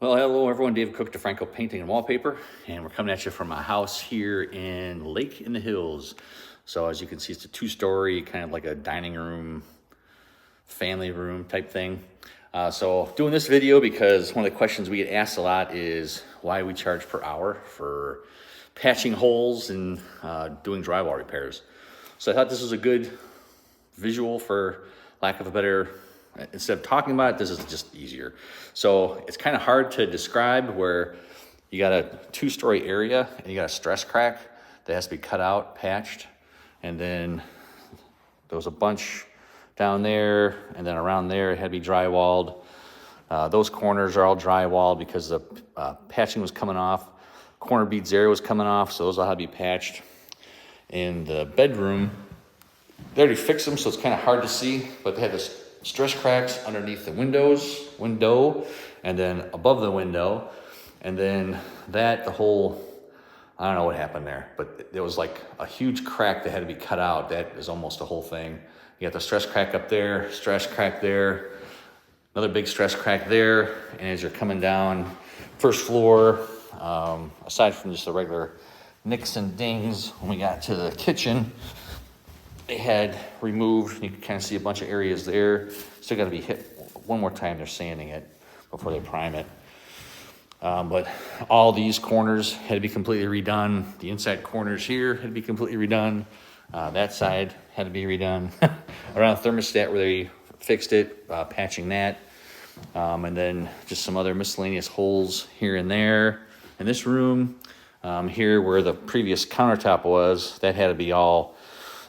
Well, hello everyone, D'Franco Painting and Wallpaper, and we're coming at you from a house here in Lake in the Hills. So as you can see, it's a two-story, kind of like a dining room, family room type thing. So doing this video because one of the questions we get asked a lot is why we charge per hour for patching holes and doing drywall repairs. So I thought this was a good visual, for lack of a better, instead of talking about it, this is just easier. So it's kind of hard to describe, where you got a two-story area and you got a stress crack that has to be cut out, patched, and then there was a bunch down there, and then around there it had to be drywalled. Those corners are all drywalled because the patching was coming off. Corner beads there was coming off, so those all had to be patched. In the bedroom, they already fixed them, so it's kind of hard to see, but they had the stress cracks underneath the window, and then above the window, and then the whole, I don't know what happened there, but there was like a huge crack that had to be cut out. That is almost the whole thing. You got the stress crack up there, stress crack there, another big stress crack there, and as you're coming down first floor, aside from just the regular nicks and dings, when we got to the kitchen, they had removed, you can kind of see a bunch of areas there. Still got to be hit one more time. They're sanding it before they prime it. But all these corners had to be completely redone. The inside corners here had to be completely redone. That side had to be redone. Around the thermostat where they fixed it, patching that. And then just some other miscellaneous holes here and there. In this room, here where the previous countertop was, that had to be all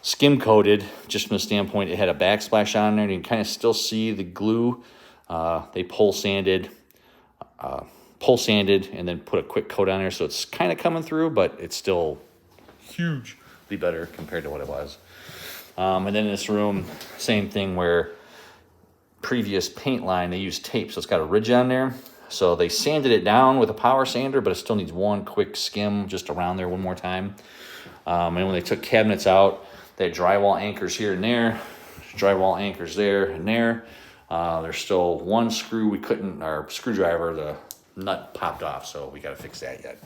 skim coated, just from the standpoint it had a backsplash on there, and you can kind of still see the glue. They pole sanded and then put a quick coat on there, so it's kind of coming through, but it's still hugely better compared to what it was. And then in this room, same thing, where previous paint line, they used tape, so it's got a ridge on there. So they sanded it down with a power sander, but it still needs one quick skim just around there one more time. And when they took cabinets out, they had drywall anchors here and there, drywall anchors there and there. There's still one screw we couldn't, our screwdriver, the nut popped off, so we got to fix that yet.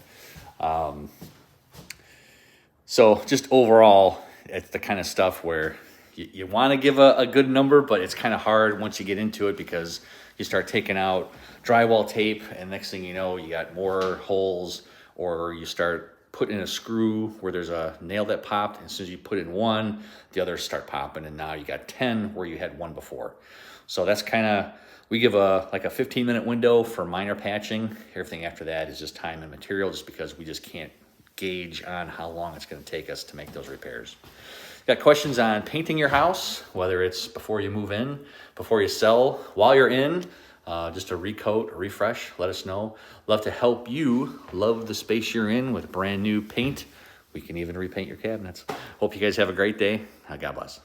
So just overall, it's the kind of stuff where you want to give a good number, but it's kind of hard once you get into it, because you start taking out drywall tape, and next thing you know, you got more holes, or you start putting in a screw where there's a nail that popped, and as soon as you put in one, the others start popping, and now you got 10 where you had one before. So that's kind of, we give a 15-minute window for minor patching. Everything after that is just time and material, just because we just can't gauge on how long it's going to take us to make those repairs. Got questions on painting your house, whether it's before you move in, before you sell, while you're in, just a recoat, a refresh, let us know. Love to help you love the space you're in with brand new paint. We can even repaint your cabinets. Hope you guys have a great day. God bless.